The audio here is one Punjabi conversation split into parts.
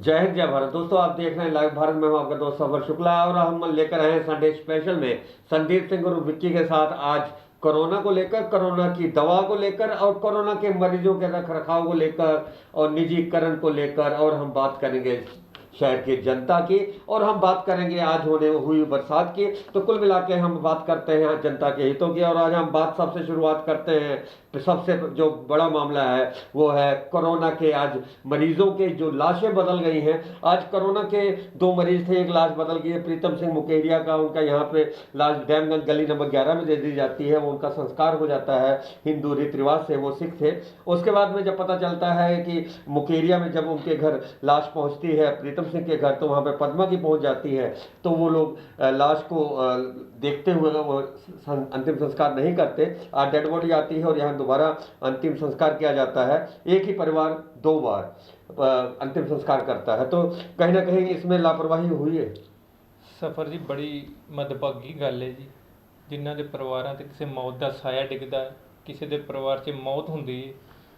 जय हिंद जय भारत। दोस्तों आप देख रहे हैं लाइव भारत में, हूं आपका दोस्त सफर शुक्ला और हम लेकर आए हैं संडे स्पेशल में संदीप सिंह और विक्की के साथ आज कोरोना को लेकर, कोरोना की दवा को लेकर और कोरोना के मरीजों के रख रखाव को लेकर और निजीकरण को लेकर। और हम बात करेंगे शहर की जनता की और हम बात करेंगे आज होने हुई बरसात की। तो कुल मिला के हम बात करते हैं जनता के हितों की। और आज हम बात सबसे शुरुआत करते हैं, सबसे जो बड़ा मामला है वो है कोरोना के। आज मरीजों के जो लाशें बदल गई हैं। आज कोरोना के 2 मरीज थे, एक लाश बदल गई है प्रीतम सिंह मुकेरिया का। उनका यहाँ पे लाश डैमगंज गली नंबर 11 में दे दी जाती है, वो उनका संस्कार हो जाता है हिंदू रीति रिवाज से, वो सिख थे। उसके बाद में जब पता चलता है कि मुकेरिया में जब उनके घर लाश पहुँचती है प्रीतम सिंह के घर, तो वहाँ पे पद्मा की पहुँच जाती है। तो वो लोग लाश को देखते हुए वो अंतिम संस्कार नहीं करते। डेड बॉडी आती है और यहाँ दोबारा अंतिम संस्कार किया जाता है। एक ही परिवार 2 बार अंतिम संस्कार करता है, तो कहीं ना कहीं इसमें लापरवाही हुई है। सफर जी बड़ी ਮੰਦਭਾਗੀ ਗੱਲ ਹੈ ਜੀ। ਜਿਨ੍ਹਾਂ ਦੇ ਪਰਿਵਾਰਾਂ ਤੇ ਕਿਸੇ ਮੌਤ ਦਾ ਸਾਇਆ ਡਿੱਗਦਾ, ਕਿਸੇ ਦੇ ਪਰਿਵਾਰ 'ਚ ਮੌਤ ਹੁੰਦੀ ਹੈ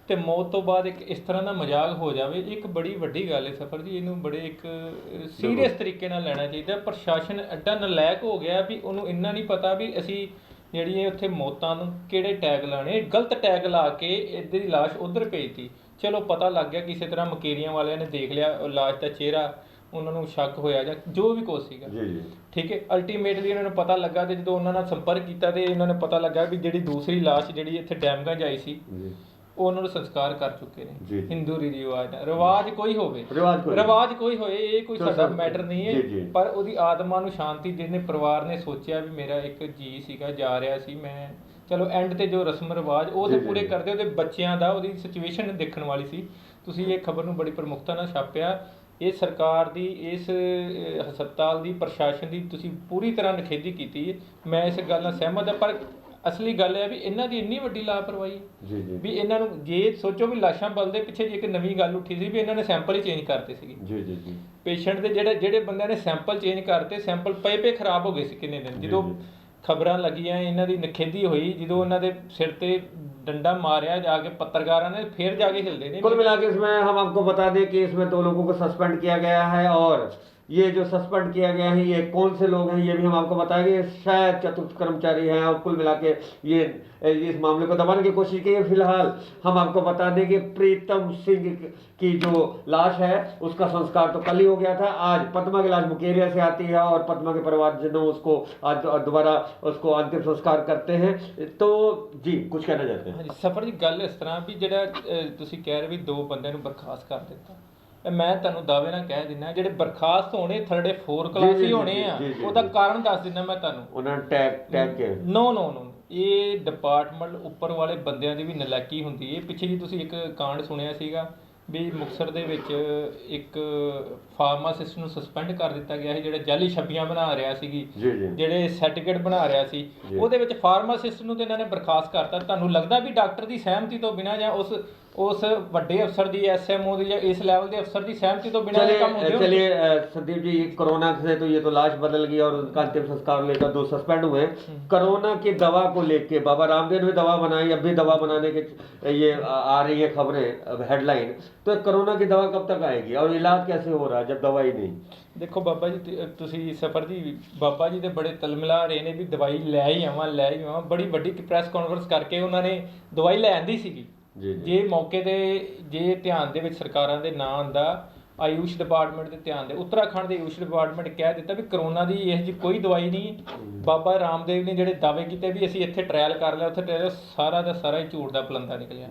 ਤੇ ਮੌਤ ਤੋਂ ਬਾਅਦ ਇੱਕ ਇਸ ਤਰ੍ਹਾਂ ਦਾ ਮਜ਼ਾਕ ਹੋ ਜਾਵੇ, ਇੱਕ ਬੜੀ ਵੱਡੀ ਗੱਲ ਹੈ ਸਫਰ ਜੀ। ਇਹਨੂੰ ਬੜੇ ਇੱਕ ਸੀਰੀਅਸ ਤਰੀਕੇ ਨਾਲ ਲੈਣਾ ਚਾਹੀਦਾ। ਪ੍ਰਸ਼ਾਸਨ ਐਡਾ ਨਲਾਇਕ ਹੋ ਗਿਆ ਵੀ ਉਹਨੂੰ ਇੰਨਾ ਨਹੀਂ ਪਤਾ ਵੀ ਅਸੀਂ ਜਿਹੜੀ ਇਹ ਉੱਥੇ ਮੌਤਾਂ ਨੂੰ ਕਿਹੜੇ ਟੈਗ ਲਾਣੇ। ਗਲਤ ਟੈਗ ਲਾ ਕੇ ਇੱਧਰ ਦੀ ਲਾਸ਼ ਉੱਧਰ ਭੇਜਤੀ। ਚਲੋ ਪਤਾ ਲੱਗ ਗਿਆ ਕਿਸੇ ਤਰ੍ਹਾਂ ਮੁਕੇਰੀਆਂ ਵਾਲਿਆਂ ਨੇ ਦੇਖ ਲਿਆ ਉਹ ਲਾਸ਼ ਦਾ ਚਿਹਰਾ, ਉਹਨਾਂ ਨੂੰ ਸ਼ੱਕ ਹੋਇਆ ਜਾਂ ਜੋ ਵੀ ਕੁਛ ਸੀਗਾ, ਠੀਕ ਹੈ। ਅਲਟੀਮੇਟਲੀ ਇਹਨਾਂ ਨੂੰ ਪਤਾ ਲੱਗਾ ਤੇ ਜਦੋਂ ਉਹਨਾਂ ਨਾਲ ਸੰਪਰਕ ਕੀਤਾ ਤੇ ਇਹਨਾਂ ਨੇ ਪਤਾ ਲੱਗਾ ਵੀ ਜਿਹੜੀ ਦੂਸਰੀ ਲਾਸ਼ ਜਿਹੜੀ ਇੱਥੇ ਡੈਮਗੰਜ ਆਈ ਸੀ ਉਹ ਉਹਨਾਂ ਨੂੰ ਸੰਸਕਾਰ ਕਰ ਚੁੱਕੇ ਨੇ ਹਿੰਦੂ ਰੀਤੀ ਰਿਵਾਜ ਨਾਲ। ਰਿਵਾਜ ਕੋਈ ਹੋਵੇ, ਰਿਵਾਜ ਕੋਈ ਹੋਏ, ਇਹ ਕੋਈ ਸਾਡਾ ਮੈਟਰ ਨਹੀਂ ਹੈ, ਪਰ ਉਹਦੀ ਆਤਮਾ ਨੂੰ ਸ਼ਾਂਤੀ ਜਿਹਨੇ ਪਰਿਵਾਰ ਨੇ ਸੋਚਿਆ ਵੀ ਮੇਰਾ ਇੱਕ ਜੀ ਸੀਗਾ ਜਾ ਰਿਹਾ ਸੀ, ਮੈਂ ਚਲੋ ਐਂਡ ਤੇ ਜੋ ਰਸਮ ਰਿਵਾਜ ਉਹ ਤੇ ਪੂਰੇ ਕਰਦੇ। ਉਹਦੇ ਬੱਚਿਆਂ ਦਾ ਉਹਦੀ ਸਿਚੁਏਸ਼ਨ ਦੇਖਣ ਵਾਲੀ ਸੀ। ਤੁਸੀਂ ਇਹ ਖਬਰ ਨੂੰ ਬੜੀ ਪ੍ਰਮੁਖਤਾ ਨਾਲ ਛਾਪਿਆ। ਇਹ ਸਰਕਾਰ ਦੀ, ਇਸ ਹਸਪਤਾਲ ਦੀ, ਪ੍ਰਸ਼ਾਸਨ ਦੀ ਤੁਸੀਂ ਪੂਰੀ ਤਰ੍ਹਾਂ ਨਿਖੇਧੀ ਕੀਤੀ ਹੈ। ਮੈਂ ਇਸ ਗੱਲ ਨਾਲ ਸਹਿਮਤ ਹਾਂ, ਪਰ ਅਸਲੀ ਗੱਲ ਹੈ ਵੀ ਇਹਨਾਂ ਦੀ ਇੰਨੀ ਵੱਡੀ ਲਾਪਰਵਾਹੀ ਵੀ ਇਹਨਾਂ ਨੂੰ ਜੇ ਸੋਚੋ ਵੀ ਲਾਸ਼ਾਂ ਬਲਦੇ ਪਿੱਛੇ ਜੇ ਇੱਕ ਨਵੀਂ ਗੱਲ ਉੱਠੀ ਸੀ ਵੀ ਇਹਨਾਂ ਨੇ ਸੈਂਪਲ ਹੀ ਚੇਂਜ ਕਰਤੇ ਸੀਗੇ ਪੇਸ਼ੈਂਟ ਦੇ। ਜਿਹੜੇ ਬੰਦਿਆਂ ਨੇ ਸੈਂਪਲ ਚੇਂਜ ਕਰਤੇ, ਸੈਂਪਲ ਪਏ ਖਰਾਬ ਹੋ ਗਏ ਸੀ ਕਿੰਨੇ ਦਿਨ। ਜਦੋਂ ਖਬਰਾਂ ਲੱਗੀਆਂ ਇਹਨਾਂ ਦੀ ਨਿਖੇਧੀ ਹੋਈ, ਜਦੋਂ ਉਹਨਾਂ ਦੇ ਸਿਰ ਤੇ डंडा मारा जाके पत्रकारों ने, फिर जाके हिलते नहीं। कुल मिला के इसमें हम आपको बता दें कि इसमें 2 लोगों को सस्पेंड किया गया है और ये जो सस्पेंड किया गया है ये कौन से लोग हैं ये भी हम आपको बताएंगे। शायद चतुर्थ कर्मचारी हैं और कुल मिला के ये इस मामले को दबाने की कोशिश की है। फिलहाल हम आपको बता दें कि प्रीतम सिंह की जो लाश है उसका संस्कार तो कल ही हो गया था। आज पद्मा की लाश मुकेरिया से आती है और पद्मा के परिवारजनों उसको आज दोबारा उसको अंतिम संस्कार करते हैं। तो जी कुछ कहना चाहते हैं? हाँ जी सफर जी, गल इस तरह भी ਜਿਹੜਾ ਤੁਸੀਂ ਕਹਿ ਰਹੇ ਵੀ 2 ਬੰਦਿਆਂ ਨੂੰ ਬਰਖਾਸਤ ਕਰ ਦਿੱਤਾ, ਮੈਂ ਤੁਹਾਨੂੰ ਦਾਅਵੇ ਨਾਲ ਕਹਿ ਦਿੰਦਾ ਜਿਹੜੇ ਬਰਖਾਸਤ ਹੋਣੇ 3rd-4 ਕਲਾਸ ਹੀ ਹੋਣੇ ਆ। ਉਹਦਾ ਕਾਰਨ ਦੱਸ ਦਿੰਦਾ ਮੈਂ ਤੁਹਾਨੂੰ। ਉਹਨਾਂ ਟੈਗ ਕੇ ਨੋ ਇਹ ਡਿਪਾਰਟਮੈਂਟ ਉੱਪਰ ਵਾਲੇ ਬੰਦਿਆਂ ਦੀ ਵੀ ਨਲਾਇਕੀ ਹੁੰਦੀ ਹੈ। ਪਿੱਛੇ ਜੀ ਤੁਸੀਂ ਇੱਕ ਕਾਂਡ ਸੁਣਿਆ ਸੀਗਾ ਵੀ ਮੁਕਤਸਰ ਦੇ ਵਿੱਚ ਇੱਕ ਫਾਰਮਾਸਿਸਟ ਨੂੰ ਸਸਪੈਂਡ ਕਰ ਦਿੱਤਾ ਗਿਆ ਸੀ ਜਿਹੜਾ ਜਾਲੀ ਛੱਬੀਆਂ ਬਣਾ ਰਿਹਾ ਸੀਗੀ, ਜਿਹੜੇ ਸਰਟੀਫਿਕੇਟ ਬਣਾ ਰਿਹਾ ਸੀ। ਉਹਦੇ ਵਿੱਚ ਫਾਰਮਾਸਿਸਟ ਨੂੰ ਤੇ ਇਹਨਾਂ ਨੇ ਬਰਖਾਸਤ ਕਰਤਾ। ਤੁਹਾਨੂੰ ਲੱਗਦਾ ਵੀ ਡਾਕਟਰ ਦੀ ਸਹਿਮਤੀ ਤੋਂ ਬਿਨਾਂ ਜਾਂ उस ਵੱਡੇ अफसर की SMO ਦੀ ਜਾਂ इस लेवल के अफसर की सहमति तो बिना काम होते? चलिए संदीप जी, कोरोना से तो ये तो लाश बदल गई और उनका अंतिम संस्कार लेकर 2 सस्पेंड हुए। कोरोना की दवा को लेके बाबा रामदेव ने भी दवा बनाई, अब भी दवा बनाने के ये आ रही है खबरें, हेडलाइन। तो कोरोना की दवा कब तक आएगी और इलाज कैसे हो रहा है जब दवाई नहीं? देखो बाबा जी, ਤੁਸੀਂ सफर जी बाबा जी ਦੇ बड़े तलमिला ਰਹੇ ਨੇ ਵੀ ਦਵਾਈ ਲੈ ਹੀ ਆਵਾਂ। ਬੜੀ ਵੱਡੀ ਪ੍ਰੈਸ ਕਾਨਫਰੰਸ ਕਰਕੇ ਉਹਨਾਂ ਨੇ ਦਵਾਈ ਲੈ ਆਂਦੀ ਸੀਗੀ। ਜੇ ਮੌਕੇ ਤੇ ਜੇ ਧਿਆਨ ਦੇ ਵਿੱਚ ਸਰਕਾਰਾਂ ਦੇ ਨਾਂ ਆਉਂਦਾ, ਆਯੂਸ਼ ਡਿਪਾਰਟਮੈਂਟ ਦੇ ਧਿਆਨ ਦੇ, ਉੱਤਰਾਖੰਡ ਦੇ ਆਯੂਸ਼ ਡਿਪਾਰਟਮੈਂਟ ਕਹਿ ਦਿੱਤਾ ਵੀ ਕਰੋਨਾ ਦੀ ਇਹ ਜਿਹੀ ਕੋਈ ਦਵਾਈ ਨਹੀਂ। ਬਾਬਾ ਰਾਮਦੇਵ ਨੇ ਜਿਹੜੇ ਦਾਅਵੇ ਕੀਤੇ ਵੀ ਅਸੀਂ ਇੱਥੇ ਟ੍ਰਾਇਲ ਕਰ ਲਿਆ, ਉੱਥੇ ਟ੍ਰਾਇਲ ਸਾਰਾ ਦਾ ਸਾਰਾ ਹੀ ਝੂਠ ਦਾ ਪਲੰਦਾ ਨਿਕਲਿਆ।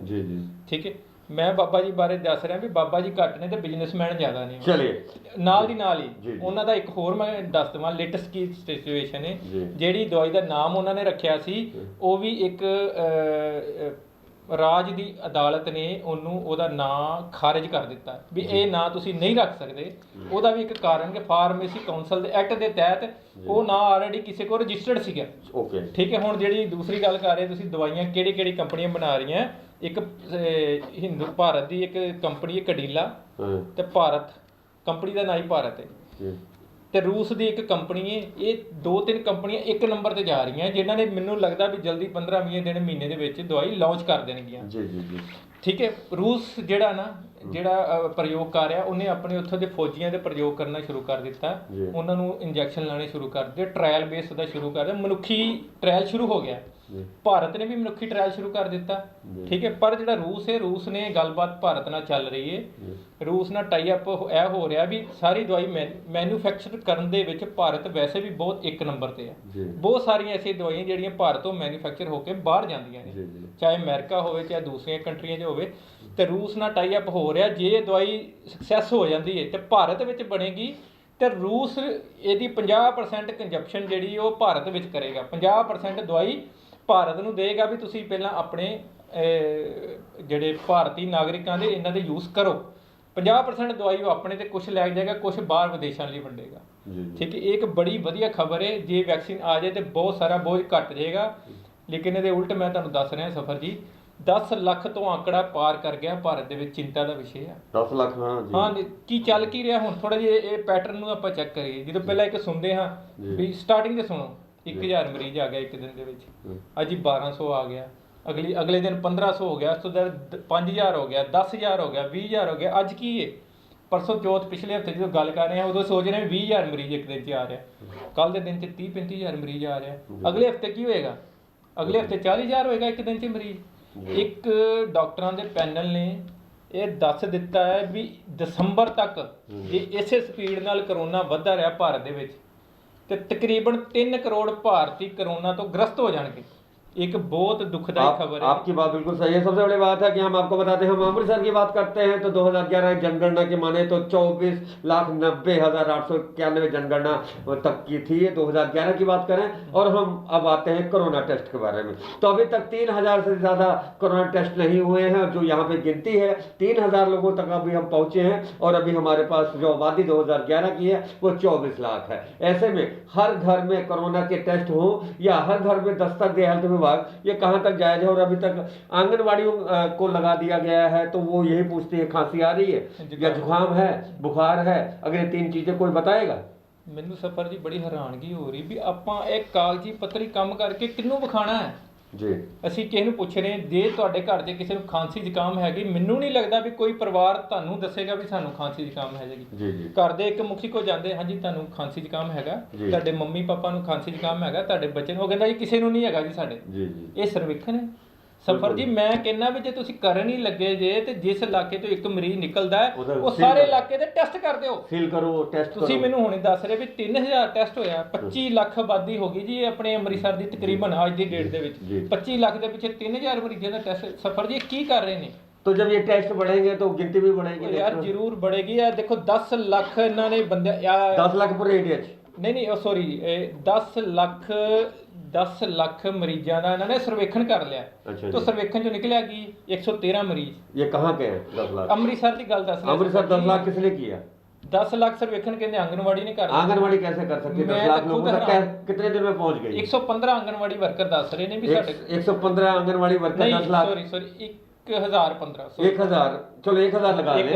ਠੀਕ ਹੈ, ਮੈਂ ਬਾਬਾ ਜੀ ਬਾਰੇ ਦੱਸ ਰਿਹਾ ਵੀ ਬਾਬਾ ਜੀ ਘੱਟ ਨੇ ਤੇ ਬਿਜ਼ਨਸਮੈਨ ਜ਼ਿਆਦਾ ਨੇ। ਨਾਲ ਦੀ ਨਾਲ ਹੀ ਉਹਨਾਂ ਦਾ ਇੱਕ ਹੋਰ ਮੈਂ ਦੱਸ ਦੇਵਾਂ ਲੇਟੈਸਟ ਕੀ ਸਿਚੁਏਸ਼ਨ ਹੈ। ਜਿਹੜੀ ਦਵਾਈ ਦਾ ਨਾਮ ਉਹਨਾਂ ਨੇ ਰੱਖਿਆ ਸੀ ਉਹ ਵੀ ਇੱਕ ਰਾਜ ਦੀ ਅਦਾਲਤ ਨੇ ਉਹਦਾ ਨਾਂ ਖਾਰਿਜ ਕਰ ਦਿੱਤਾ ਵੀ ਇਹ ਨਾਂ ਤੁਸੀਂ ਨਹੀਂ ਰੱਖ ਸਕਦੇ। ਉਹਦਾ ਵੀ ਇੱਕ ਕਾਰਨ ਕਿ ਫਾਰਮੇਸੀ ਕਾਉਂਸਲ ਦੇ ਐਕਟ ਦੇ ਤਹਿਤ ਉਹ ਨਾਂ ਆਲਰੇਡੀ ਕਿਸੇ ਕੋਲ ਰਜਿਸਟਰਡ ਸੀਗਾ। ਠੀਕ ਹੈ, ਹੁਣ ਜਿਹੜੀ ਦੂਸਰੀ ਗੱਲ ਕਰ ਰਹੇ ਤੁਸੀਂ ਦਵਾਈਆਂ ਕਿਹੜੀ ਕੰਪਨੀਆਂ ਬਣਾ ਰਹੀਆਂ, ਇੱਕ ਭਾਰਤ ਦੀ ਇੱਕ ਕੰਪਨੀ ਹੈ ਕਡੀਲਾ ਤੇ ਭਾਰਤ ਕੰਪਨੀ ਦਾ ਨਾਂ ਹੀ ਭਾਰਤ ਹੈ ਤੇ ਰੂਸ ਦੀ ਇੱਕ ਕੰਪਨੀ ਹੈ। ਇਹ 2-3 ਕੰਪਨੀਆਂ 1 ਨੰਬਰ ਤੇ ਜਾ ਰਹੀਆਂ ਜਿਨ੍ਹਾਂ ਨੇ ਮੈਨੂੰ ਲੱਗਦਾ ਵੀ ਜਲਦੀ 15-20 ਦਿਨ ਮਹੀਨੇ ਦੇ ਵਿੱਚ ਦਵਾਈ ਲਾਂਚ ਕਰ ਦੇਣਗੀਆਂ। ਠੀਕ ਹੈ। ਰੂਸ ਜਿਹੜਾ ਨਾ ਪ੍ਰਯੋਗ ਕਰ ਰਿਹਾ, ਉਹਨੇ ਆਪਣੇ ਉੱਥੋਂ ਦੇ ਫੌਜੀਆਂ ਦੇ ਪ੍ਰਯੋਗ ਕਰਨਾ ਸ਼ੁਰੂ ਕਰ ਦਿੱਤਾ, ਉਹਨਾਂ ਨੂੰ ਇੰਜੈਕਸ਼ਨ ਲਾਣੇ ਸ਼ੁਰੂ ਕਰ ਦਿੱਤੇ, ਟ੍ਰਾਇਲ ਬੇਸ ਦਾ ਸ਼ੁਰੂ ਕਰ ਦਿੱਤਾ, ਮਨੁੱਖੀ ਟ੍ਰਾਇਲ ਸ਼ੁਰੂ ਹੋ ਗਿਆ। ਭਾਰਤ ਨੇ ਵੀ ਮਨੁੱਖੀ ਟ੍ਰਾਇਲ ਸ਼ੁਰੂ ਕਰ ਦਿੱਤਾ, ਠੀਕ ਹੈ। ਪਰ ਜਿਹੜਾ ਰੂਸ ਨੇ ਗੱਲਬਾਤ ਭਾਰਤ ਨਾਲ ਚੱਲ ਰਹੀ ਹੈ, ਰੂਸ ਨਾਲ ਟਾਈ ਅਪ ਇਹ ਹੋ ਰਿਹਾ ਵੀ ਸਾਰੀ ਦਵਾਈ ਮੈਨੂਫੈਕਚਰ ਕਰਨ ਦੇ ਵਿੱਚ ਭਾਰਤ ਵੈਸੇ ਵੀ ਬਹੁਤ ਇੱਕ ਨੰਬਰ ਤੇ ਹੈ। ਬਹੁਤ ਸਾਰੀਆਂ ਐਸੀਆਂ ਦਵਾਈਆਂ ਜਿਹੜੀਆਂ ਭਾਰਤ ਤੋਂ ਮੈਨੂਫੈਕਚਰ ਹੋ ਕੇ ਬਾਹਰ ਜਾਂਦੀਆਂ ਨੇ, ਚਾਹੇ ਅਮਰੀਕਾ ਹੋਵੇ ਚਾਹੇ ਦੂਸਰੀਆਂ ਕੰਟਰੀਆਂ 'ਚ ਹੋਵੇ, ਤੇ ਰੂਸ ਨਾਲ ਟਾਈ ਅਪ ਹੋ ਰਿਹਾ। ਜੇ ਇਹ ਦਵਾਈ ਸਕਸੈਸ ਹੋ ਜਾਂਦੀ ਹੈ ਤੇ ਭਾਰਤ ਵਿੱਚ ਬਣੇਗੀ, ਤੇ ਰੂਸ ਇਹਦੀ 50% ਕੰਜਪਸ਼ਨ ਜਿਹੜੀ ਉਹ ਭਾਰਤ ਵਿੱਚ ਕਰੇਗਾ। 50% ਦਵਾਈ ਭਾਰਤ ਨੂੰ ਦੇਗਾ ਵੀ ਤੁਸੀਂ ਪਹਿਲਾਂ ਆਪਣੇ ਜਿਹੜੇ ਭਾਰਤੀ ਨਾਗਰਿਕਾਂ ਦੇ ਇਹਨਾਂ ਦੇ ਯੂਜ਼ ਕਰੋ। 50% ਦਵਾਈ ਉਹ ਆਪਣੇ ਤੇ ਕੁਝ ਲੈ ਜਾਏਗਾ, ਕੁਝ ਬਾਹਰ ਵਿਦੇਸ਼ਾਂ ਲਈ ਵੰਡੇਗਾ। ਠੀਕ ਹੈ, ਇਹ ਇੱਕ ਬੜੀ ਵਧੀਆ ਖਬਰ ਹੈ। ਜੇ ਵੈਕਸੀਨ ਆ ਜਾਏ ਤੇ ਬਹੁਤ ਸਾਰਾ ਬੋਝ ਘਟ ਜਾਏਗਾ। ਲੇਕਿਨ ਇਹਦੇ ਉਲਟ ਮੈਂ ਤੁਹਾਨੂੰ ਦੱਸ ਰਿਹਾ ਸਫਰ ਜੀ, 10 ਲੱਖ ਤੋਂ ਆંકੜਾ ਪਾਰ ਕਰ ਗਿਆ ਭਾਰਤ ਦੇ ਵਿੱਚ। ਚਿੰਤਾ ਦਾ ਵਿਸ਼ੇ ਆ 10 ਲੱਖ। ਹਾਂ, ਕੀ ਚੱਲ ਕੀ ਰਿਹਾ ਹੁਣ? ਥੋੜਾ ਜਿਹਾ ਇਹ ਪੈਟਰਨ ਨੂੰ ਆਪਾਂ ਚੈੱਕ ਕਰੀਏ। ਜਦੋਂ ਪਹਿਲਾਂ ਇੱਕ ਸੁਣਦੇ ਹਾਂ ਵੀ ਸਟਾਰਟਿੰਗ ਤੇ ਸੁਣੋ 1000 ਮਰੀਜ਼ ਆ ਗਿਆ ਇੱਕ ਦਿਨ ਦੇ ਵਿੱਚ, ਅੱਜ ਹੀ 1200 ਆ ਗਿਆ, ਅਗਲੇ ਦਿਨ 1500 ਹੋ ਗਿਆ, ਉਸ ਤੋਂ ਬਾਅਦ 5000 ਹੋ ਗਿਆ, 10000 ਹੋ ਗਿਆ, 20000 ਹੋ ਗਿਆ। ਅੱਜ ਕੀ ਹੈ? ਪਰਸੋਂ ਚੌਥ ਪਿਛਲੇ ਹਫ਼ਤੇ ਜਦੋਂ ਗੱਲ ਕਰ ਰਹੇ ਹਾਂ ਉਦੋਂ ਸੋਚ ਰਹੇ ਹਾਂ 20000 ਮਰੀਜ਼ ਇੱਕ ਦਿਨ 'ਚ ਆ ਰਿਹਾ, ਕੱਲ੍ਹ ਦੇ ਦਿਨ 'ਚ 30-35 ਮਰੀਜ਼ ਆ ਰਿਹਾ। ਅਗਲੇ ਹਫ਼ਤੇ ਕੀ ਹੋਏਗਾ? ਅਗਲੇ ਹਫ਼ਤੇ 40000 ਹੋਏਗਾ ਇੱਕ ਦਿਨ 'ਚ ਮਰੀਜ਼। ਇੱਕ ਡਾਕਟਰਾਂ ਦੇ ਪੈਨਲ ਨੇ ਇਹ ਦੱਸ ਦਿੱਤਾ ਹੈ ਵੀ ਦਸੰਬਰ ਤੱਕ ਇਹ ਇਸੇ ਸਪੀਡ ਨਾਲ ਕਰੋਨਾ ਵੱਧਦਾ ਰਿਹਾ ਭਾਰਤ ਦੇ ਵਿੱਚ, ਤੇ तकरीबन 3 करोड़ भारतीय कोरोना तो ग्रस्त हो जाएंगे। एक बहुत दुखदायी खबर है। आपकी बात बिल्कुल सही है। सबसे बड़ी बात है कि हम आपको बताते हैं, हम अमृतसर की बात करते हैं तो 2011 जनगणना की माने तो 24,90,891 जनगणना तक की थी। 2011 की बात करें और हम अब आते हैं कोरोना टेस्ट के बारे में, तो अभी तक 3,000 से ज्यादा कोरोना टेस्ट नहीं हुए हैं। जो यहाँ पे गिनती है 3,000 लोगों तक अभी हम पहुंचे हैं, और अभी हमारे पास जो आबादी 2011 की है वो 24 लाख है। ऐसे में हर घर में कोरोना के टेस्ट हो या हर घर में दस्तक दे हेल्थ विभाग, ये कहां तक जायज है? और अभी तक आंगनबाड़ियों को लगा दिया गया है, तो वो यही पूछते हैं खांसी आ रही है या जुकाम है, बुखार है, अगले 3 चीजें कोई बताएगा? ਮੈਨੂੰ ਸਫਰ ਜੀ ਬੜੀ ਹੈਰਾਨਗੀ ਹੋ ਰਹੀ ਵੀ ਆਪਾਂ ਇਹ ਕਾਗਜ਼ੀ ਪੱਤਰੀ ਕੰਮ ਕਰਕੇ ਕਿਹਨੂੰ ਵਿਖਾਣਾ ਹੈ ਜੀ। ਅਸੀਂ ਕਿਸੇ ਨੂੰ ਪੁੱਛ ਰਹੇ, ਜੇ ਤੁਹਾਡੇ ਘਰ 'ਚ ਕਿਸੇ ਨੂੰ ਖਾਂਸੀ ਜ਼ੁਕਾਮ ਹੈਗੀ, ਮੈਨੂੰ ਨਹੀਂ ਲੱਗਦਾ ਵੀ ਕੋਈ ਪਰਿਵਾਰ ਤੁਹਾਨੂੰ ਦੱਸੇਗਾ ਵੀ ਸਾਨੂੰ ਖਾਂਸੀ ਜ਼ੁਕਾਮ ਹੈਗੀ। ਜੀ ਜੀ। ਘਰ ਦੇ ਇੱਕ ਮੁਖੀ ਕੋ ਜਾਂਦੇ, ਹਾਂਜੀ ਤੁਹਾਨੂੰ ਖਾਂਸੀ ਜ਼ੁਕਾਮ ਹੈਗਾ, ਤੁਹਾਡੇ ਮੰਮੀ ਪਾਪਾ ਨੂੰ ਖਾਂਸੀ ਜ਼ੁਕਾਮ ਹੈਗਾ, ਤੁਹਾਡੇ ਬੱਚੇ ਨੂੰ, ਉਹ ਕਹਿੰਦਾ ਜੀ ਕਿਸੇ ਨੂੰ ਨਹੀਂ ਹੈਗਾ ਜੀ ਸਾਡੇ। ਜੀ ਜੀ। ਇਹ ਸਰਵੇਖਣ ਹੈ ਸਫਰ ਜੀ। ਮੈਂ ਕਹਿੰਦਾ ਵੀ ਜੇ ਤੁਸੀਂ ਕਰਨ ਹੀ ਲੱਗੇ ਜੇ ਤੇ ਜਿਸ ਇਲਾਕੇ ਤੋਂ ਇੱਕ ਮਰੀਜ਼ ਨਿਕਲਦਾ ਹੈ ਉਹ ਸਾਰੇ ਇਲਾਕੇ ਦੇ ਟੈਸਟ ਕਰ ਦਿਓ, ਸੀਲ ਕਰੋ, ਟੈਸਟ ਕਰੋ। ਤੁਸੀਂ ਮੈਨੂੰ ਹੁਣੇ ਦੱਸ ਰਹੇ ਵੀ 3000 ਟੈਸਟ ਹੋਇਆ, 25 ਲੱਖ ਆਬਾਦੀ ਹੋ ਗਈ ਜੀ ਆਪਣੇ ਅੰਮ੍ਰਿਤਸਰ ਦੀ ਤਕਰੀਬਨ ਅੱਜ ਦੀ ਡੇਟ ਦੇ ਵਿੱਚ। 25 ਲੱਖ ਦੇ ਪਿੱਛੇ 3000 ਮਰੀਜ਼ਾਂ ਦਾ ਟੈਸਟ। ਸਫਰ ਜੀ ਕੀ ਕਰ ਰਹੇ ਨੇ? तो जब ये टेस्ट बढ़ेंगे तो गिनती भी बढ़ेगी यार, जरूर बढ़ेगी यार। देखो 10 लाख इन्होंने बंदे 10 लाख पूरे इंडिया नहीं सॉरी 10 ਲੱਖ ਮਰੀਜ਼ਾਂ ਦਾ ਇਹਨਾਂ ਨੇ ਸਰਵੇਖਣ ਕਰ ਲਿਆ। अच्छा तो सर्वेक्षण जो निकला कि 113 मरीज। ये कहाँ के हैं 10 लाख? अमृतसर की गल दस। अमृतसर 10 लाख किसने किया? 10 लाख सर्वेक्षण कहते आंगनवाड़ी ने कर। आंगनवाड़ी कैसे कर सकती है? 10 लाख लोगों तक कितने दिन में पहुंच गई? 115 आंगनवाड़ी वर्कर दस रहे ने भी साडे 115 आंगनवाड़ी वर्कर 10 लाख। सॉरी 1015 1000 चलो 1000 लगा लें।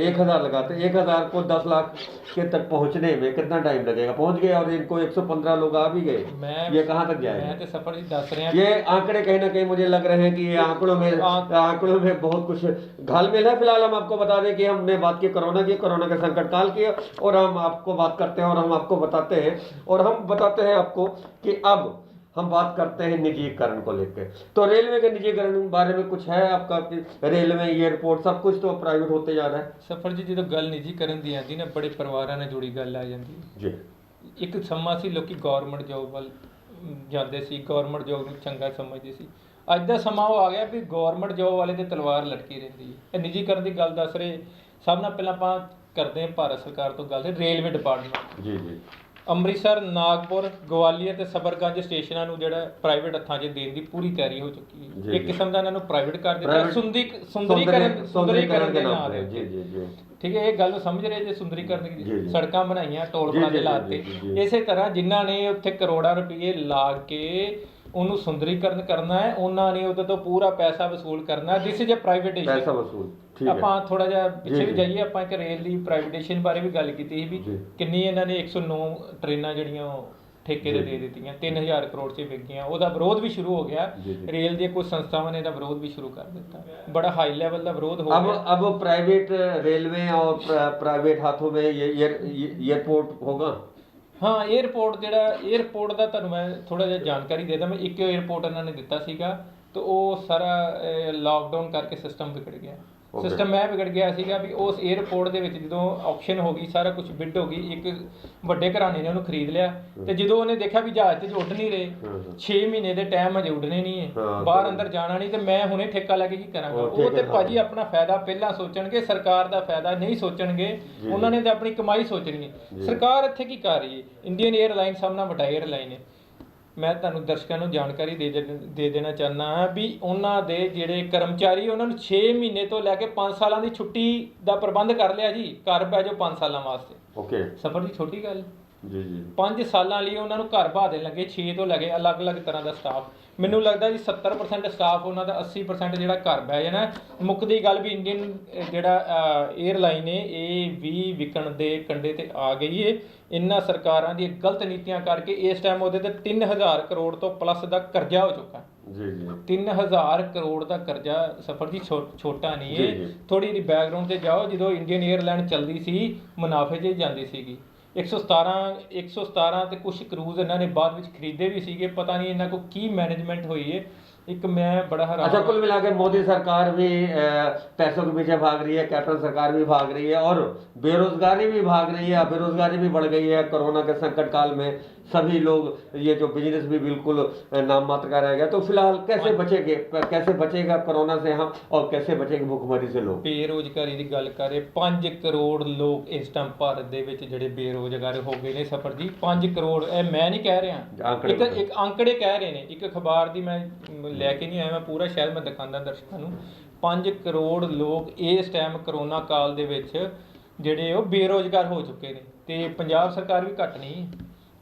1000 लगाते 1000 को 10 लाख के तक पहुंचने में कितना टाइम लगेगा? पहुंच गए और इनको 115 लोग आ भी गए, ये कहां तक जाएगा? मैं तो सफर जी दस रहे हैं। ये आंकड़े कहीं ना कहीं मुझे लग रहे हैं कि ये आंकड़ों में बहुत कुछ घालमेल है। फिलहाल हम आपको बता दें कि हमने बात की कोरोना की, कोरोना के संकट काल की, और हम आपको बात करते हैं और हम आपको बताते हैं, और हम बताते हैं आपको कि अब हम बात करते हैं निजीकरण को लेकर। तो रेलवे के निजीकरण के बारे में कुछ है आपका? रेलवे, एयरपोर्ट, सब कुछ तो प्राइवेट होते जा रहा है। सफर जी जो गल निजीकरण की आती ना, बड़े परिवारों ने जुड़ी गल आ जाती जी। एक समा सी लोग गौरमेंट जॉब वाल जाते सी, गौरमेंट जॉब ਨੂੰ ਚੰਗਾ ਸਮਝਦੇ ਸੀ। ਅੱਜ ਦਾ ਸਮਾਂ ਉਹ ਆ ਗਿਆ ਵੀ ਗੌਰਮੈਂਟ ਜੋਬ ਵਾਲੇ ਤੇ ਤਲਵਾਰ ਲਟਕੀ ਰਹਿੰਦੀ ਹੈ। ਇਹ ਨਿੱਜੀਕਰਨ ਦੀ ਗੱਲ ਦੱਸ ਰਹੇ। ਸਭ ਨਾਲ ਪਹਿਲਾਂ ਆਪਾਂ ਕਰਦੇ ਹਾਂ ਭਾਰਤ ਸਰਕਾਰ ਤੋਂ ਗੱਲ, ਰੇਲਵੇ ਡਿਪਾਰਟਮੈਂਟ। ਜੀ ਜੀ। ਅੰਮ੍ਰਿਤਸਰ, ਨਾਗਪੁਰ, ਗਵਾਲੀਅਰ ਤੇ ਸਬਰਗੰਜ ਸਟੇਸ਼ਨਾਂ ਨੂੰ ਜਿਹੜਾ ਪ੍ਰਾਈਵੇਟ ਹੱਥਾਂ 'ਚ ਦੇਣ ਦੀ ਪੂਰੀ ਤਿਆਰੀ ਹੋ ਚੁੱਕੀ ਹੈ। ਇੱਕ ਕਿਸਮ ਦਾ ਇਹਨਾਂ ਨੂੰ ਪ੍ਰਾਈਵੇਟ ਕਰ ਦਿੱਤਾ, ਸੁੰਦਰੀਕਰਨ ਦੇ ਨਾਮ ਤੇ। ਜੀ ਜੀ ਜੀ। ਠੀਕ ਹੈ, ਇਹ ਗੱਲ ਸਮਝ ਰਹੇ ਜੇ? ਸੁੰਦਰੀਕਰਨ ਦੀ ਸੜਕਾਂ ਬਣਾਈਆਂ, ਟੋਲ ਪਲਾਜ਼ੇ ਲਾਤੇ। ਇਸੇ ਤਰ੍ਹਾਂ ਜਿਨ੍ਹਾਂ ਨੇ ਉੱਥੇ ਕਰੋੜਾਂ ਰੁਪਏ ਲਾ ਕੇ ਉਹਨੂੰ ਸੁੰਦਰੀਕਰਨ ਕਰਨਾ ਹੈ, ਉਹਨਾਂ ਨੇ ਉਹਦੇ ਤੋਂ ਪੂਰਾ ਪੈਸਾ ਵਸੂਲ ਕਰਨਾ। ਦਿਸ ਇਜ਼ ਅ ਪ੍ਰਾਈਵੇਟੇਸ਼ਨ, ਪੈਸਾ ਵਸੂਲ। ਆਪਾਂ ਥੋੜਾ ਜਿਹਾ ਪਿੱਛੇ ਵੀ ਜਾਈਏ, ਆਪਾਂ ਇੱਕ ਰੇਲ ਦੀ ਪ੍ਰਾਈਵੇਟੇਸ਼ਨ ਬਾਰੇ ਵੀ ਗੱਲ ਕੀਤੀ ਸੀ ਵੀ ਕਿੰਨੀ ਇਹਨਾਂ ਨੇ 109 ਟ੍ਰੇਨਾਂ ਜਿਹੜੀਆਂ ਠੇਕੇ ਤੇ ਦੇ ਦਿੱਤੀਆਂ 3000 ਕਰੋੜ 'ਚ ਵਿਕ ਗਈਆਂ। ਉਹਦਾ ਵਿਰੋਧ ਵੀ ਸ਼ੁਰੂ ਹੋ ਗਿਆ, ਰੇਲ ਦੀਆਂ ਕੁਝ ਸੰਸਥਾਵਾਂ ਨੇ ਇਹਦਾ ਵਿਰੋਧ ਵੀ ਸ਼ੁਰੂ ਕਰ ਦਿੱਤਾ, बड़ा हाई लेवल का विरोध हो गया। अब प्राइवेट रेलवे और प्राइवेट हाथों में ये एयरपोर्ट होगा। हाँ, एयरपोर्ट ਜਿਹੜਾ एयरपोर्ट ਦਾ ਤੁਹਾਨੂੰ ਮੈਂ ਥੋੜਾ ਜਿਹਾ ਜਾਣਕਾਰੀ ਦੇ ਦਾਂ। ਮੈਂ ਇੱਕ एयरपोर्ट ਇਹਨਾਂ ਨੇ ਦਿੱਤਾ ਸੀਗਾ ਤੇ ਉਹ ਸਾਰਾ ਲਾਕਡਾਊਨ ਕਰਕੇ ਸਿਸਟਮ ਵਿਗੜ ਗਿਆ। ਸਿਸਟਮ ਮੈਂ ਵਿਗੜ ਗਿਆ ਸੀਗਾ ਵੀ ਉਸ 에ਅਰਪੋਰਟ ਦੇ ਵਿੱਚ ਜਦੋਂ ਆਕਸ਼ਨ ਹੋ ਗਈ, ਸਾਰਾ ਕੁਝ ਬਿਡ ਹੋ ਗਈ, ਇੱਕ ਵੱਡੇ ਘਰਾਣੇ ਨੇ ਉਹਨੂੰ ਖਰੀਦ ਲਿਆ ਤੇ ਜਦੋਂ ਉਹਨੇ ਦੇਖਿਆ ਵੀ ਜਹਾਜ਼ ਤੇ ਉੱਡ ਨਹੀਂ ਰਹੇ, 6 ਮਹੀਨੇ ਦੇ ਟਾਈਮ ਅਜੇ ਉੱਡਣੇ ਨਹੀਂ ਹੈ, ਬਾਹਰ ਅੰਦਰ ਜਾਣਾ ਨਹੀਂ, ਤੇ ਮੈਂ ਹੁਣੇ ਠੇਕਾ ਲੈ ਕੇ ਕੀ ਕਰਾਂਗਾ। ਉਹ ਤੇ ਭਾਜੀ ਆਪਣਾ ਫਾਇਦਾ ਪਹਿਲਾਂ ਸੋਚਣਗੇ, ਸਰਕਾਰ ਦਾ ਫਾਇਦਾ ਨਹੀਂ ਸੋਚਣਗੇ, ਉਹਨਾਂ ਨੇ ਤਾਂ ਆਪਣੀ ਕਮਾਈ ਸੋਚਣੀ ਹੈ। ਸਰਕਾਰ ਇੱਥੇ ਕੀ ਕਰ ਰਹੀ ਹੈ? ਇੰਡੀਅਨ 에ਅਰਲਾਈਨ ਸਭ ਨਾਲ ਵੱਡਾ 에ਅਰਲਾਈਨ ਹੈ। ਮੈਂ ਤੁਹਾਨੂੰ ਦਰਸ਼ਕਾਂ ਨੂੰ ਜਾਣਕਾਰੀ ਦੇ ਦੇਣਾ ਚਾਹੁੰਦਾ ਹਾਂ ਵੀ ਉਹਨਾਂ ਦੇ ਜਿਹੜੇ ਕਰਮਚਾਰੀ, ਉਹਨਾਂ ਨੂੰ 6 ਮਹੀਨੇ ਤੋਂ ਲੈ ਕੇ 5 ਸਾਲਾਂ ਦੀ ਛੁੱਟੀ ਦਾ ਪ੍ਰਬੰਧ ਕਰ ਲਿਆ ਜੀ। ਘਰ ਪੈ ਜਾਓ 5 ਸਾਲਾਂ ਵਾਸਤੇ। ਓਕੇ, ਸਫਰ ਦੀ ਛੋਟੀ ਗੱਲ ਜੀ ਜੀ। 5 ਸਾਲਾਂ ਲਈ ਉਹਨਾਂ ਨੂੰ ਘਰ ਬਾਹ ਦੇਣ ਲੱਗੇ, 6 ਤੋਂ ਲੈ ਕੇ ਅਲੱਗ-ਅਲੱਗ ਤਰ੍ਹਾਂ ਦਾ ਸਟਾਫ। ਮੈਨੂੰ ਲੱਗਦਾ ਜੀ 70% ਸਟਾਫ ਉਹਨਾਂ ਦਾ, 80% ਜਿਹੜਾ ਘਰ ਬਹਿ ਜਾਣਾ। ਮੁੱਕਦੀ ਗੱਲ ਵੀ ਇੰਡੀਅਨ ਜਿਹੜਾ 에ਅਰਲਾਈਨ ਹੈ ਇਹ ਵੀ ਵਿਕਣ ਦੇ ਕੰਢੇ ਤੇ ਆ ਗਈ ਹੈ। ਇਹਨਾਂ ਸਰਕਾਰਾਂ ਦੀ ਗਲਤ ਨੀਤੀਆਂ ਕਰਕੇ ਇਸ ਟਾਈਮ ਉਹਦੇ ਤੇ 3000 ਕਰੋੜ ਤੋਂ ਪਲੱਸ ਦਾ ਕਰਜ਼ਾ ਹੋ ਚੁੱਕਾ ਜੀ ਜੀ। 3000 ਕਰੋੜ ਦਾ ਕਰਜ਼ਾ ਸਫਰ ਜੀ ਛੋਟਾ ਨਹੀਂ ਹੈ। ਥੋੜੀ ਜਿਹੀ ਬੈਕਗ੍ਰਾਉਂਡ ਤੇ ਜਾਓ, ਜਦੋਂ ਇੰਡੀਅਨ 에ਅਰਲਾਈਨ ਚੱਲਦੀ ਸੀ ਮੁਨਾਫੇ 'ਚ ਜਾਂਦੀ ਸੀਗੀ। 117 ਤੇ ਕੁਝ ਕਰੂਜ਼ ਇਹਨਾਂ ਨੇ ਬਾਅਦ ਵਿੱਚ ਖਰੀਦੇ ਵੀ ਸੀਗੇ। ਪਤਾ ਨਹੀਂ ਇਹਨਾਂ ਕੋ ਕੀ मैनेजमेंट हुई है। एक मैं बड़ा हैरान। अच्छा, कुल मिला के मोदी सरकार भी पैसों के पीछे भाग रही है, कैप्टन सरकार भी भाग रही है और बेरोजगारी भी भाग रही है। बेरोजगारी भी बढ़ गई है कोरोना के संकट काल में। सभी लोग, ये जो बिजनेस भी बिल्कुल नाम मात्र का रह गया। तो फिलहाल कैसे बचेंगे, कैसे बचेगा कोरोना से हम और कैसे बचेंगे भुखमरी से लोग? बेरोजगारी की गल करे, 5 करोड़ लोग इस टाइम भारत ਦੇ ਵਿੱਚ ਜਿਹੜੇ ਬੇਰੋਜ਼ਗਾਰ ਹੋ ਗਏ ਨੇ ਸਫਰ ਜੀ। 5 ਕਰੋੜ, ਇਹ ਮੈਂ ਨਹੀਂ ਕਹਿ ਰਿਹਾ, ਇੱਕ ਅੰਕੜੇ ਕਹਿ ਰਹੇ ਨੇ। ਇੱਕ ਅਖਬਾਰ ਦੀ ਮੈਂ ਲੈ ਕੇ ਨਹੀਂ ਆਇਆ, ਮੈਂ ਪੂਰਾ ਸ਼ਾਇਦ ਮੈਂ ਦਿਖਾਉਂਦਾ ਦਰਸ਼ਕਾਂ ਨੂੰ। 5 ਕਰੋੜ ਲੋਕ ਇਸ ਟਾਈਮ ਕਰੋਨਾ ਕਾਲ ਦੇ ਵਿੱਚ ਜਿਹੜੇ ਉਹ ਬੇਰੋਜ਼ਗਾਰ ਹੋ ਚੁੱਕੇ ਨੇ। ਤੇ ਪੰਜਾਬ ਸਰਕਾਰ ਵੀ ਘੱਟ ਨਹੀਂ।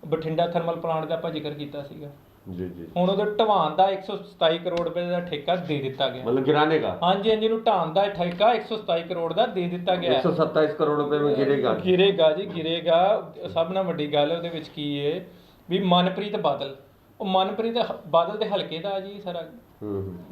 ਬਠਿੰਡਾ ਥਰਮਲ ਪਲਾਂਟ ਦਾ ਆਪਾਂ ਜ਼ਿਕਰ ਕੀਤਾ ਸੀਗਾ ਜੀ ਜੀ। ਹੁਣ ਉਹਦੇ ਢਵਾਉਣ ਦਾ 127 ਕਰੋੜ ਰੁਪਏ ਦਾ ਠੇਕਾ ਦੇ ਦਿੱਤਾ ਗਿਆ। मतलब गिराने का? ਹਾਂਜੀ ਹਾਂਜੀ, ਨੂੰ ਢਾਉਣ ਦਾ ਠੇਕਾ 127 ਕਰੋੜ ਦਾ ਦੇ ਦਿੱਤਾ ਗਿਆ। 127 करोड़ रुपए में गिरेगा? ਗਿਰੇਗਾ ਜੀ, ਗਿਰੇਗਾ। ਸਭ ਨਾਲ ਵੱਡੀ ਗੱਲ ਉਹਦੇ ਵਿੱਚ ਕੀ ਹੈ ਵੀ ਮਨਪ੍ਰੀਤ ਬਾਦਲ, ਉਹ ਮਨਪ੍ਰੀਤ ਬਾਦਲ ਦੇ ਹਲਕੇ ਦਾ ਜੀ ਸਾਰਾ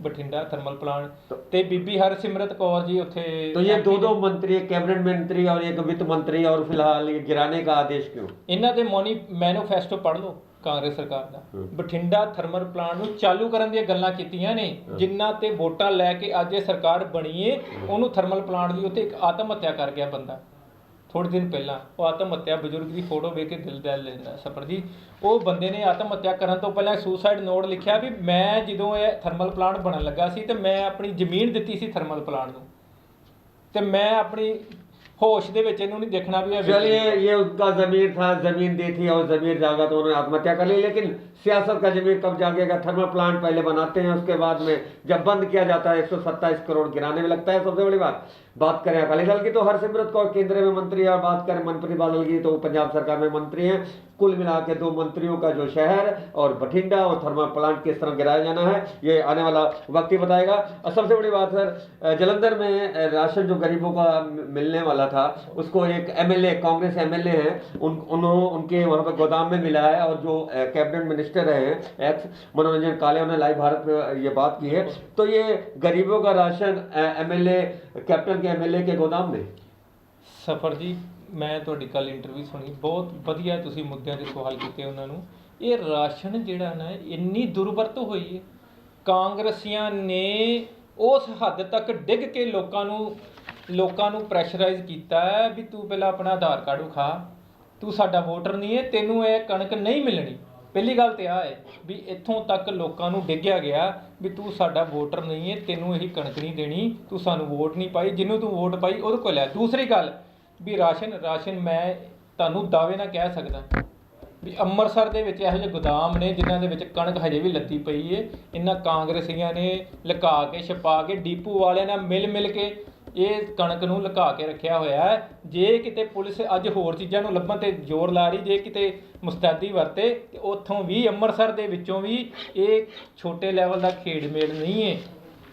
ਬਠਿੰਡਾ ਥਰਮਲ ਪਲਾਂਟ, ਤੇ ਬੀਬੀ ਹਰਸਿਮਰਤ ਕੌਰ ਜੀ ਉੱਥੇ। तो ये दो मंत्री, एक कैबिनेट मंत्री और एक वित्त मंत्री, और फिलहाल ये गिराने का आदेश क्यों? ਇਹਨਾਂ ਦੇ ਮੈਨੀਫੈਸਟੋ ਪੜ੍ਹ ਲਓ ਕਾਂਗਰਸ ਸਰਕਾਰ ਦਾ। ਬਠਿੰਡਾ ਥਰਮਲ ਪਲਾਂਟ ਨੂੰ ਚਾਲੂ ਕਰਨ ਦੀਆਂ ਗੱਲਾਂ ਕੀਤੀਆਂ ਨੇ, ਜਿਨ੍ਹਾਂ ਤੇ ਵੋਟਾਂ ਲੈ ਕੇ ਅੱਜ ਇਹ ਸਰਕਾਰ ਬਣੀ ਏ। ਉਹਨੂੰ ਥਰਮਲ ਪਲਾਂਟ ਦੀ ਉੱਤੇ ਇੱਕ ਆਤਮ ਹੱਤਿਆ ਕਰ ਗਿਆ ਬੰਦਾ ਥੋੜੇ ਦਿਨ ਪਹਿਲਾਂ। ਉਹ ਆਤਮ ਹੱਤਿਆ ਬਜ਼ੁਰਗ ਦੀ ਫੋਟੋ ਵੇਖ ਕੇ ਦਿਲ ਦਹਿਲ ਲੈਂਦਾ ਸਫਰ ਜੀ। ਉਹ ਬੰਦੇ ਨੇ ਆਤਮ ਹੱਤਿਆ ਕਰਨ ਤੋਂ ਪਹਿਲਾਂ ਸੁਸਾਈਡ ਨੋਟ ਲਿਖਿਆ ਵੀ ਮੈਂ ਜਦੋਂ ਇਹ ਥਰਮਲ ਪਲਾਂਟ ਬਣਨ ਲੱਗਾ ਸੀ ਤੇ ਮੈਂ ਆਪਣੀ ਜ਼ਮੀਨ ਦਿੱਤੀ ਸੀ ਥਰਮਲ ਪਲਾਂਟ ਨੂੰ, ਤੇ ਮੈਂ ਆਪਣੀ होश दे विच इन्हों नहीं देखना भी। चलिए, ये उसका जमीर था, जमीन दी थी और जमीर जागा तो उन्होंने आत्महत्या कर ली। लेकिन सियासत का जमीर कब जागेगा? थर्मल प्लांट पहले बनाते हैं, उसके बाद में जब बंद किया जाता है 127 करोड़ गिराने में लगता है। सबसे बड़ी बात करें अकाली दल की तो हरसिमरत कौर केंद्र में मंत्री है, और बात करें मनप्रीत बादल की तो पंजाब सरकार में मंत्री हैं। कुल मिला के 2 मंत्रियों का जो शहर और बठिंडा और थर्मल प्लांट किस तरह गिराया जाना है, ये आने वाला वक्त ही बताएगा। और सबसे बड़ी बात सर, जलंधर में राशन जो गरीबों का मिलने वाला था, उसको एक एमएलए, कांग्रेस एमएलए हैं, उनके वहाँ पर गोदाम में मिला है। और जो कैबिनेट मिनिस्टर रहे हैं एक्स मनोरंजन काले, उन्होंने लाइव भारत पे ये बात की है। तो ये गरीबों का राशन एमएलए, कैप्टन के एमएलए के गोदाम में। सफर जी, मैं ਤੁਹਾਡੀ ਕੱਲ ਇੰਟਰਵਿਊ ਸੁਣੀ, ਬਹੁਤ ਵਧੀਆ ਤੁਸੀਂ ਮੁੱਦਿਆਂ 'ਤੇ ਸਵਾਲ ਕੀਤੇ ਉਹਨਾਂ ਨੂੰ। ਇਹ ਰਾਸ਼ਨ ਜਿਹੜਾ ਨਾ ਇੰਨੀ ਦੁਰਵਰਤੋਂ ਹੋਈ ਹੈ, ਕਾਂਗਰਸੀਆਂ ਨੇ ਉਸ ਹੱਦ ਤੱਕ ਡਿੱਗ ਕੇ ਲੋਕਾਂ ਨੂੰ ਪ੍ਰੈਸ਼ਰਾਈਜ਼ ਕੀਤਾ ਹੈ ਵੀ ਤੂੰ ਪਹਿਲਾਂ ਆਪਣਾ ਆਧਾਰ ਕਾਰਡ ਵਿਖਾ, ਤੂੰ ਸਾਡਾ ਵੋਟਰ ਨਹੀਂ ਹੈ, ਤੈਨੂੰ ਇਹ ਕਣਕ ਨਹੀਂ ਮਿਲਣੀ। ਪਹਿਲੀ ਗੱਲ ਤੇ ਆ ਹੈ ਵੀ ਇੱਥੋਂ ਤੱਕ ਲੋਕਾਂ ਨੂੰ ਡਿੱਗਿਆ ਗਿਆ ਵੀ ਤੂੰ ਸਾਡਾ ਵੋਟਰ ਨਹੀਂ ਹੈ, ਤੈਨੂੰ ਇਹ ਕਣਕ ਨਹੀਂ ਦੇਣੀ, ਤੂੰ ਸਾਨੂੰ ਵੋਟ ਨਹੀਂ ਪਾਈ, ਜਿਹਨੂੰ ਤੂੰ ਵੋਟ ਪਾਈ ਉਹਦੇ ਕੋਲ ਲੈ। ਦੂਸਰੀ ਗੱਲ ਵੀ ਰਾਸ਼ਨ ਮੈਂ ਤੁਹਾਨੂੰ ਦਾਅਵੇ ਨਾਲ ਕਹਿ ਸਕਦਾ ਵੀ ਅੰਮ੍ਰਿਤਸਰ ਦੇ ਵਿੱਚ ਇਹੋ ਜਿਹੇ ਗੋਦਾਮ ਨੇ ਜਿਨ੍ਹਾਂ ਦੇ ਵਿੱਚ ਕਣਕ ਹਜੇ ਵੀ ਲੱਦੀ ਪਈ ਹੈ। ਇਹਨਾਂ ਕਾਂਗਰਸੀਆਂ ਨੇ ਲੁਕਾ ਕੇ ਛਪਾ ਕੇ, ਡੀਪੂ ਵਾਲਿਆਂ ਨਾਲ ਮਿਲ ਕੇ ਇਹ ਕਣਕ ਨੂੰ ਲੁਕਾ ਕੇ ਰੱਖਿਆ ਹੋਇਆ ਹੈ। ਜੇ ਕਿਤੇ ਪੁਲਿਸ ਅੱਜ ਹੋਰ ਚੀਜ਼ਾਂ ਨੂੰ ਲੱਭਣ ਤੇ ਜ਼ੋਰ ਲਾ ਰਹੀ, ਜੇ ਕਿਤੇ ਮੁਸਤੈਦੀ ਵਰਤੇ, ਤੇ ਉੱਥੋਂ ਵੀ ਅੰਮ੍ਰਿਤਸਰ ਦੇ ਵਿੱਚੋਂ ਵੀ ਇਹ ਛੋਟੇ ਲੈਵਲ ਦਾ ਖੇਡ ਮੇਲ ਨਹੀਂ ਹੈ,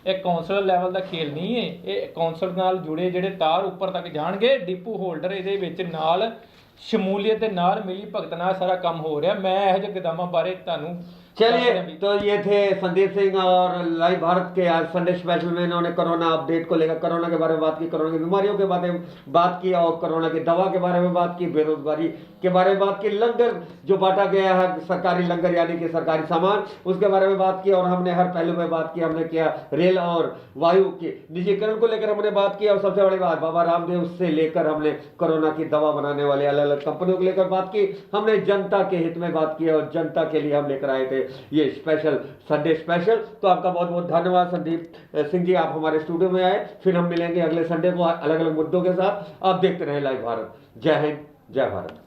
ਇਹ ਕੌਂਸਲ ਲੈਵਲ ਦਾ ਖੇਲ ਨਹੀਂ ਹੈ। ਇਹ ਕੌਂਸਲ ਨਾਲ ਜੁੜੇ ਜਿਹੜੇ ਤਾਰ ਉੱਪਰ ਤੱਕ ਜਾਣਗੇ, ਡਿਪੂ ਹੋਲਡਰ ਇਹਦੇ ਵਿੱਚ ਨਾਲ ਸ਼ਮੂਲੀਅਤ ਦੇ ਨਾਲ ਮਿਲੀ ਭਗਤ ਨਾਲ ਸਾਰਾ ਕੰਮ ਹੋ ਰਿਹਾ। ਮੈਂ ਇਹੋ ਜਿਹੇ ਕਦਮਾਂ ਬਾਰੇ ਤੁਹਾਨੂੰ ਦੱਸ चलिए, ਰਿਹਾ ਵੀ। तो ये थे संदीप सिंह और लाइव भारत के आज संडे स्पेशल में इन्होंने कोरोना अपडेट को लेकर कोरोना के बारे में बात की, कोरोना की बीमारियों के बारे में बात की और कोरोना की दवा के बारे में बात की, बेरोजगारी के बारे में बात की, लंगर जो बांटा गया है सरकारी लंगर यानी कि सरकारी सामान, उसके बारे में बात की और हमने हर पहलू में बात की। हमने किया रेल और वायु के निजीकरण को लेकर हमने बात की और सबसे बड़ी बात बाबा रामदेव से लेकर हमने कोरोना की दवा बनाने वाले अलग अलग कंपनियों को लेकर बात की। हमने जनता के हित में बात की और जनता के लिए हम लेकर आए थे ये स्पेशल संडे स्पेशल। तो आपका बहुत बहुत धन्यवाद संदीप सिंह जी, आप हमारे स्टूडियो में आए। फिर हम मिलेंगे अगले संडे को अलग अलग मुद्दों के साथ। आप देखते रहें लाइव भारत। जय हिंद, जय भारत।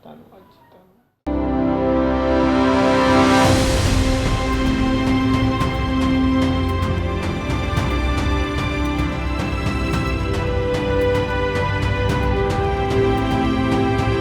ਧੰਨਵਾਦ।